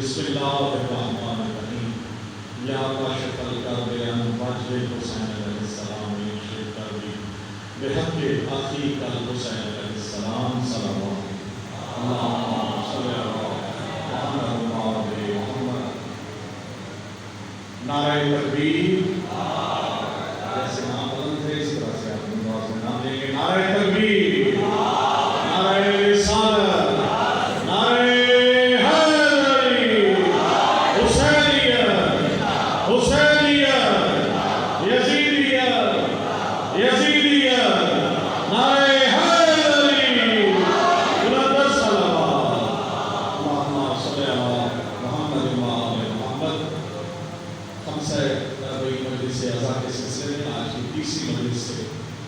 بسم اللہ الرحمن الرحیم یا کاشف الکرب عن وجه الحسین علیہ السلام شیخ کربی بحق اخیک الحسین علیہ السلام صلوات اللہم صلی اللہ محمد محمد نعرہ تکبیر جیسے نام بلند تھے اس طرح سے آپ دعا سے نام لیں گے نعرہ تکبیر نعرہ رسالت نعرہ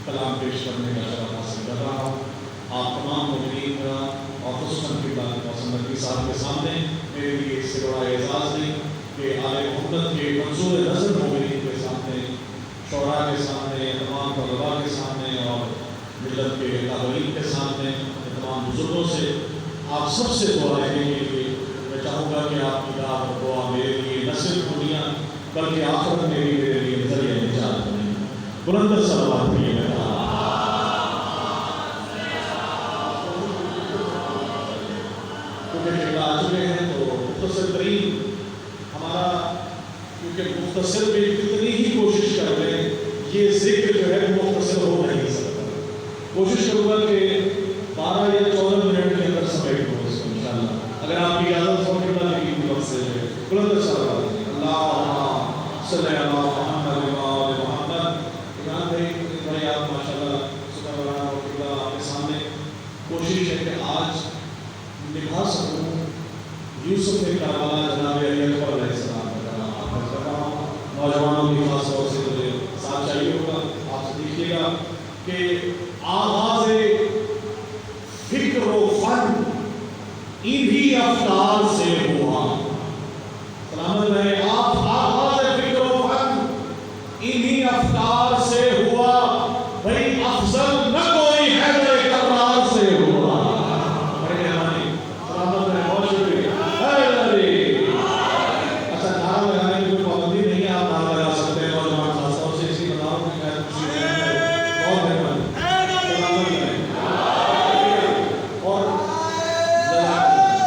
کلام پیش کرنے کا شرف حاصل کر رہا ہوں آپ تمام مومنین کا اور خصوصاً کی صاحب کے سامنے میرے لیے اس سے بڑا اعزاز نہیں کہ آل محمد کے منظور نظر مومنین کے سامنے شعراء کے سامنے تمام طلباء کے سامنے اور ملت کے قابلین کے سامنے تمام بزرگوں سے آپ سب سے دعا لینے کے لیے میں چاہوں گا کہ آپ کی دعا اور دعا میرے لیے نہ صرف دنیا بلکہ آخرت میں بھی میرے لیے ذریعہ نجات بنے بلند صلوات بھی ہے کیونکہ آ چکے ہیں تو مختصر ترین ہمارا کیونکہ مختصر میں کتنی ہی کوشش کر لیں یہ ذکر جو ہے وہ مختصر ہو نہیں سکتا کوشش کروں گا کہ 12 یا 14 منٹ کے اندر سمیٹ ہو اس کو انشاءاللہ اگر آپ کی اجازت ہو کہ اللہ کی وقت سے ہے بلند صلوات اللہ صلی اللہ محمد و محمد امام بھائی آپ ماشاءاللہ سبحان اللہ و قبلہ آپ کے سامنے کوشش ہے کہ آج نبھا سکوں یوسف کربلا جناب علی اکبر علیہ السلام کا کلام آپ کر رہا ہوں نوجوانوں کی خاص طور سے مجھے ساتھ چاہیے ہوگا آپ سے دیکھیے گا کہ آغاز فکر و فن انہی افکار سے ہوا سلامت رہے آپ آغاز فکر و فن انہی افکار سے ہوا بھئی افضل نہ کوئی حیدر کرار سے ہوا بڑے مہربانی سلامت رہے بہت شکریہ حیدری اچھا نعرہ لگانے کی کوئی پابندی نہیں ہے آپ نعرہ لگا سکتے ہیں نوجوان خاص طور سے اسی بتا رہا ہوں کہ خیر خوشی سے بہت مہربانی سلامت رہے اور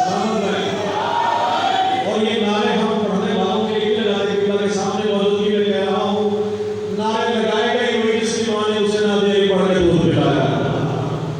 سلامت رہے اور یہ نعرے ہم پڑھنے والوں کے لیے لگانے کے سامنے موجودگی میں کہہ رہا ہوں نعرے لگائے گئے ہوئے جس کی ماں نے اسے نہ دے پڑھ کے دودھ پلایا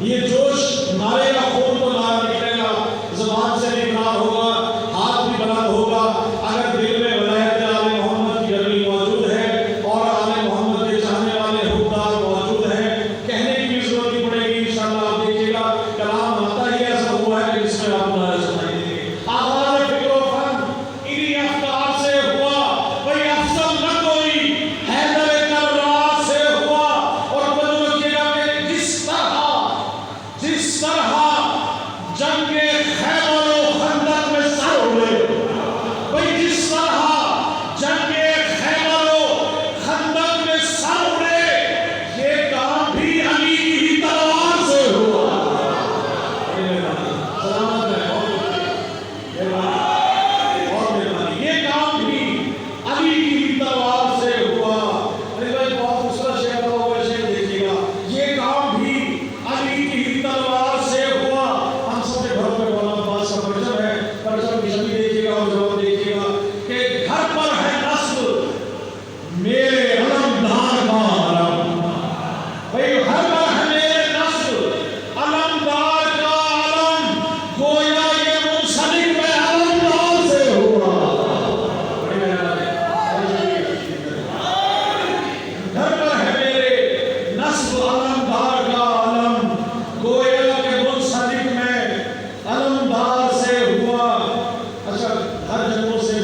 یہ جوش نعرے کا خون تو نعرہ نکلے گا زبان سے بھی اقرار ہوگا ہاتھ بھی بلند ہوگا اگر دل میں ولایت آل محمد کی گرمی موجود ہے اور آل محمد کے چاہنے والے حقدار موجود ہیں کہنے کی بھی ضرورت نہیں پڑے گی انشاءاللہ آپ دیکھیے گا کلام آتا ہی ایسا ہوا ہے کہ جس میں آپ نعرے سنائی دیں گے آغاز فکر و فن انہی افکار سے ہوا بھئی افضل نہ کوئی حیدر کرار سے ہوا اور توجہ رکھیے گا کہ جس طرح جنگ خیبر و خندق میں سر اڑے بھئی جس طرح جنگ خیبر و خندق میں سر اڑے یہ کام بھی علی کی تلوار سے ہوا سلامت ہے بہت مہربانی یہ کام بھی علی کی تلوار سے ہوا بہت خوبصورت شعر ہوگا شعر دیکھیے گا یہ کام بھی علی کی تلوار سے ہوا ہم سب کے گھروں میں مولانا عباس کا پرچم ہے پرچم کی شکل دیکھیے گا اور جواب دیکھیے گا کہ گھر پر ہے نصب میرے علمدار کا علم بھئی گھر پر ہے میرے نصب علمدار کا علم گویا یہ منسلک میں علمدار سے ہوا گھر پر ہے میرے نصب علمدار کا علم گویا کہ منسلک میں علمدار سے ہوا اچھا ہر جنگوں سے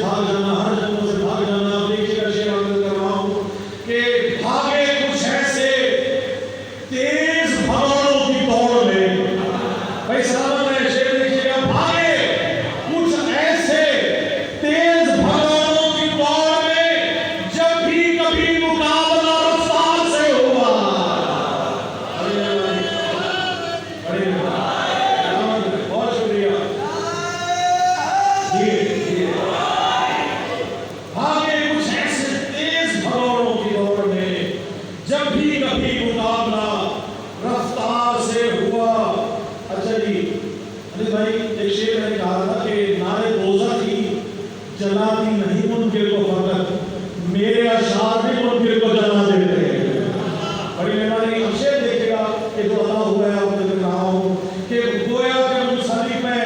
جلاتی نہیں منکر کو فقط، میرے اشعار بھی منکر کو جلا دیتے ہیں۔ بڑی مہربانی اب شعر دیکھے گا کہ جو ادا ہوا ہے آپ نے کہا ہوں کہ گویا کہ منسلک میں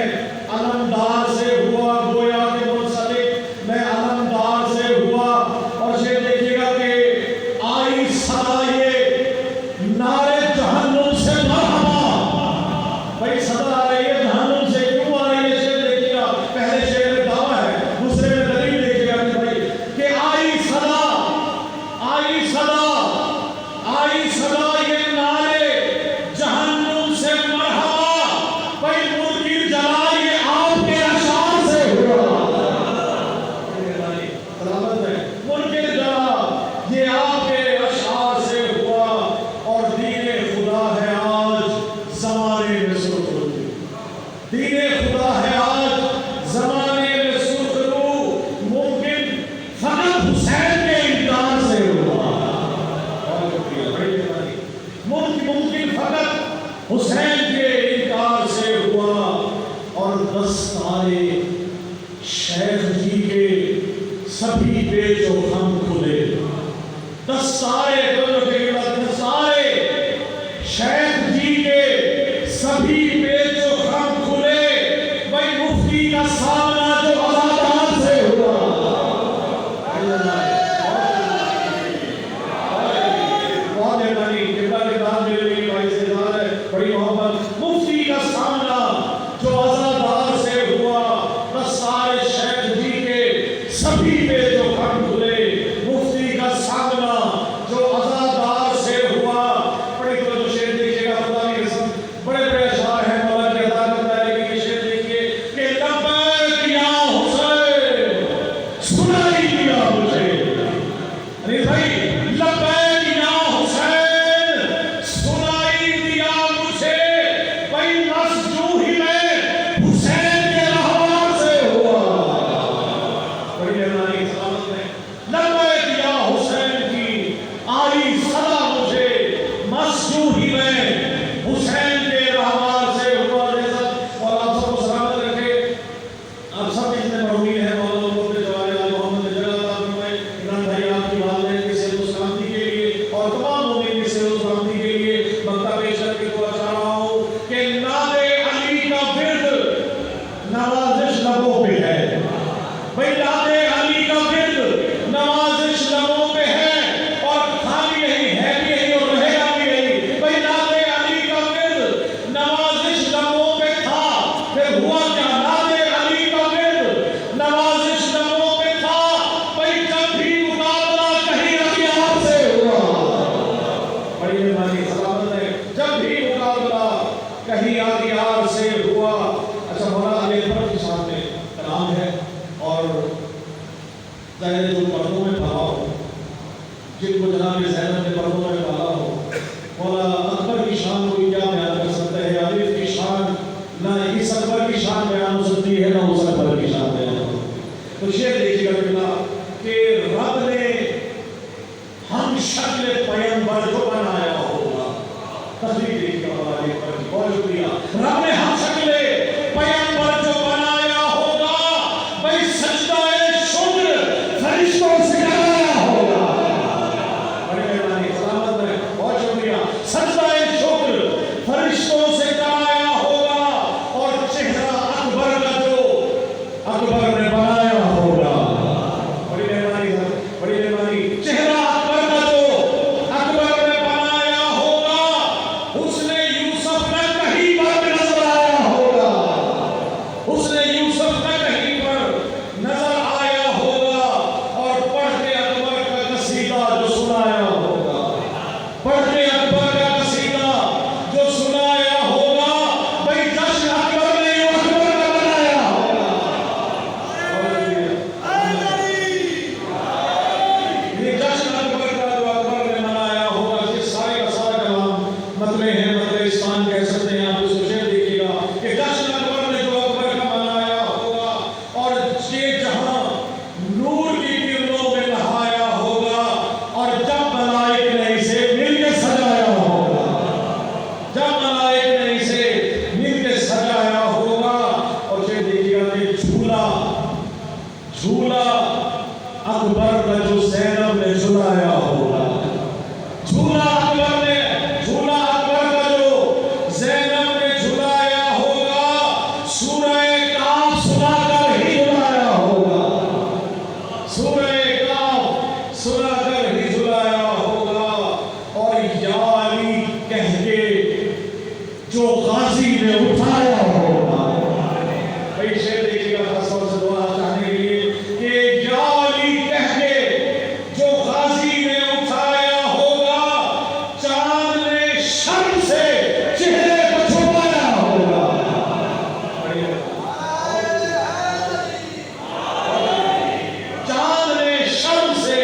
علمدار سے ہوا، گویا کہ منسلک میں علمدار سے ہوا۔ اور شعر دیکھیے گا کہ آئی صدا یہ نعرے جہنم سے مرحبا۔ بھائی صدا آ رہی ہے جہنم سے، کیوں آ رہی ہے؟ شعر دیکھیے گا، پہلے شعر میں دعویٰ ہے، دوسرے میں دلیل دیکھیے گا کہ بھائی کہ آئی صدا، آئی صدا، آئی صدا یہ نعرے جہنم سے مرحبا۔ بھائی منکر جلا یہ آپ کے اشعار سے ہوا۔ سلامت ہے، منکر جلا یہ آپ کے اشعار سے ہوا۔ اور دین خدا ہے آج زمانے میں سرخرو، دین خدا ہے آج زمانے میں سرخرو، ممکن فقط حسین کے انکار سے ہوا۔ ممکن فقط حسین کے انکار سے ہوا۔ اور دستارے شیخ جی کے سبھی پیچ و خم کھلے، دستارے شیخ جی کے سبھی پیچ و خم کھلے۔ بھائی مفتی کا سامنا جو عزادار سے ہوا، بڑی محبت، مفتی کا سامنا جو عزادار سے ہوا، دستار شیخ جی کے سبھی پیچ و خم کھلے۔ مفتی کا سامنا جو عزادار سے ہوا۔ بڑی تو شعر دیکھیے گا، خدا کی قسم بڑے بڑے اشعار ہیں، مولا کی عطا کرتا ہے، لیکن یہ شعر دیکھیے کہ لبیک یا حسین سنائی دیا مجھے۔ ارے بھائی لبیک یا حسین سنائی دیا مجھے۔ بھائی مسجوں ہی میں حسین کے رہوار سے ہوا۔ بڑی مہربانی سلامت ہے، لبیک یا حسین کی آئی صدا مجھے، مسجوں ہی میں حسین کے رہوار سے ہوا۔ اور آپ سب کو سلامت رکھے، آپ سب جتنے مرحومین ہیں، مولانا محمد جواہر محمد جلال عمران بھائی آپ کی والدین کی صحت و سلامتی کے لیے اور تمام مومنین کی صحت و سلامتی کے لیے مکتب پیش کر کے دعا چاہ رہا ہوں کہ نام علی کا ورد نوازش لبوں پہ ہے۔ بھائی نام علی کا ورد نوازش لبوں پہ ہے، اور خالی نہیں ہے بھی یہی اور رہے گا بھی یہی۔ بھائی نام علی کا ورد نوازش لبوں پہ تھا، پھر ہوا کیا؟ نام علی کا ورد نوازش لبوں پہ تھا، بھائی جب بھی مقابلہ کہیں اغیار سے ہوا۔ بڑی مہربانی سلامت ہے، جب بھی مقابلہ کہیں اغیار سے ہوا۔ اچھا، مولانا علی اکبر کے سامنے کلام ہے، اور ظاہر جو پردوں میں پڑھا ہو، جن کو جناب زینب نے پردوں میں پڑھا ہو، مولانا اکبر کی شان کوئی کیا بیان کر سکتا ہے؟ علی کی شان نہ اس اکبر کی شان بیان ہو سکتی ہے، نہ اس اکبر کی شان بیان ہو سکتی ہے۔ تو شعر دیکھیے گا بلا کہ رب نے ہم شکل پیغمبر جو بنایا ہوگا، تصویر دیکھیے گا مولانا علی اکبر کی، بہت شکریہ۔ رب نے ہم شکل پیغمبر جو بنایا ہوگا، بھائی سجدہ شکر فرشتوں سے کرایا ہوگا۔ بڑی مہربانی سلامت ہے، بہت شکریہ۔ سجدہ شکر فرشتوں سے کرایا ہوگا، اور چہرہ اکبر کا جو اکبر نے بنایا ہوگا۔ بڑی مہربانی، بڑی مہربانی، چہرہ اکبر کا جو اکبر نے بنایا ہوگا، حسن یوسف کا کہیں پر نظر آیا ہوگا، حسن یوسف کا کہیں پر نظر آیا ہوگا۔ اور پڑھ کے اکبر کا قصیدہ جو سنایا ہوگا، پڑھ کے اکبر کا قصیدہ جو سنایا ہوگا، بھائی جشن اکبر نے یوں اکبر کا بنایا ہوگا۔ یہ جشن اکبر کا جو اکبر نے منایا ہوگا، یہ سارے کا سارا کلام مطلع ہے، مطلع اسفان کہہ سکتے ہیں آپ۔ اس کو شعر دیکھیے گا کہ جشن اکبر نے جو اکبر کا منایا ہوگا، اور یہ جہاں نور کی کرنوں میں نہایا ہوگا، اور جب ملائک نے اسے مل کے سجایا ہوگا، جب ملائک نے اسے مل کے سجایا ہوگا۔ اور یہ دیکھیے گا کہ جھولا جھولا اکبر کا جو زینب نے جھلایا ہوگا، جھولا اکبر کا جو زینب نے جھلایا ہوگا، سورہ کاف سنا کر ہی جھلایا ہوگا، سورہ کاف سنا کر ہی جھلایا ہوگا، اور یا علی کہہ کے جو غازی نے اٹھایا ہوگا. بھائی شیر دیکھیے گا خاص طور سے دعا چاہنے کے لیے کہ یا علی کہہ کے جو غازی نے اٹھایا ہوگا، چاند نے شرم سے چہرے کو چھپایا ہوگا. چاند نے شرم سے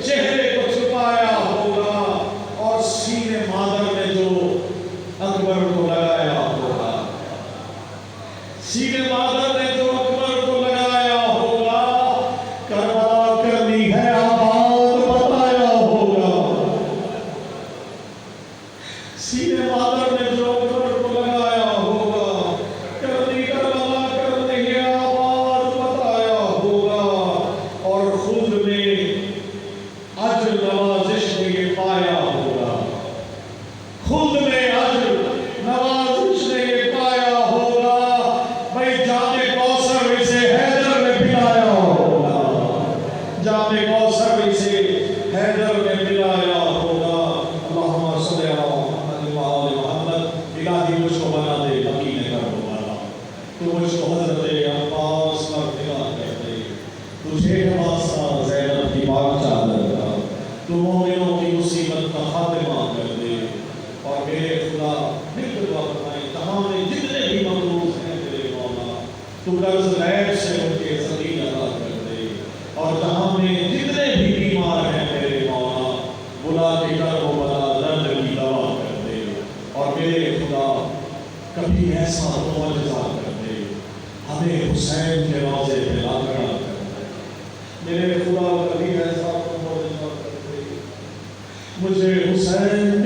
چہرے کو چھپایا ہوگا، اور سینے مادر نے جو اکبر کو لگایا ہوگا، سینے مادر نے جو اکبر کو لگایا ہوگا، کربلا کرنی ہے آباد بتایا ہوگا. سینے مادر نے جو اکبر کو لگایا ہوگا، کربلا کرنی ہے آباد بتایا ہوگا، اور خود میں اجر نوازش نے یہ پایا ہوگا، خود میں اجر نوازش نے یہ پایا ہوگا. بھائی جام کوثر اسے حیدر نے پلایا ہوگا، جام کوثر اسے حیدر نے پلایا ہوگا. اللہم صلی علی محمد و آل محمد. الہی مجھ کو بنا دے مکین کرب والا، تو مجھ کو حضرت عباس پر پلا کر دے، تجھے واسطہ زینب کی پاک چادر کا، تو مومنوں کی مصیبت کا خاتمہ کر دے. اور میرے خدا مل کر دعا فرمائیں، جہاں میں جتنے بھی مقروض ہیں میرے مولا، تو قرض غیب سے ان کے زمین ادا کر دے. اور جہاں میں جتنے بھی بیمار ہیں میرے مولا، بلا کے کر و بلا درد کی دوا کر دے. اور میرے خدا کبھی ایسا معجزہ کر دے، ہمیں حسین کے روضے پہ لا کھڑا کر دے. میرے خدا کبھی ایسا معجزہ کر دے، مجھے حسین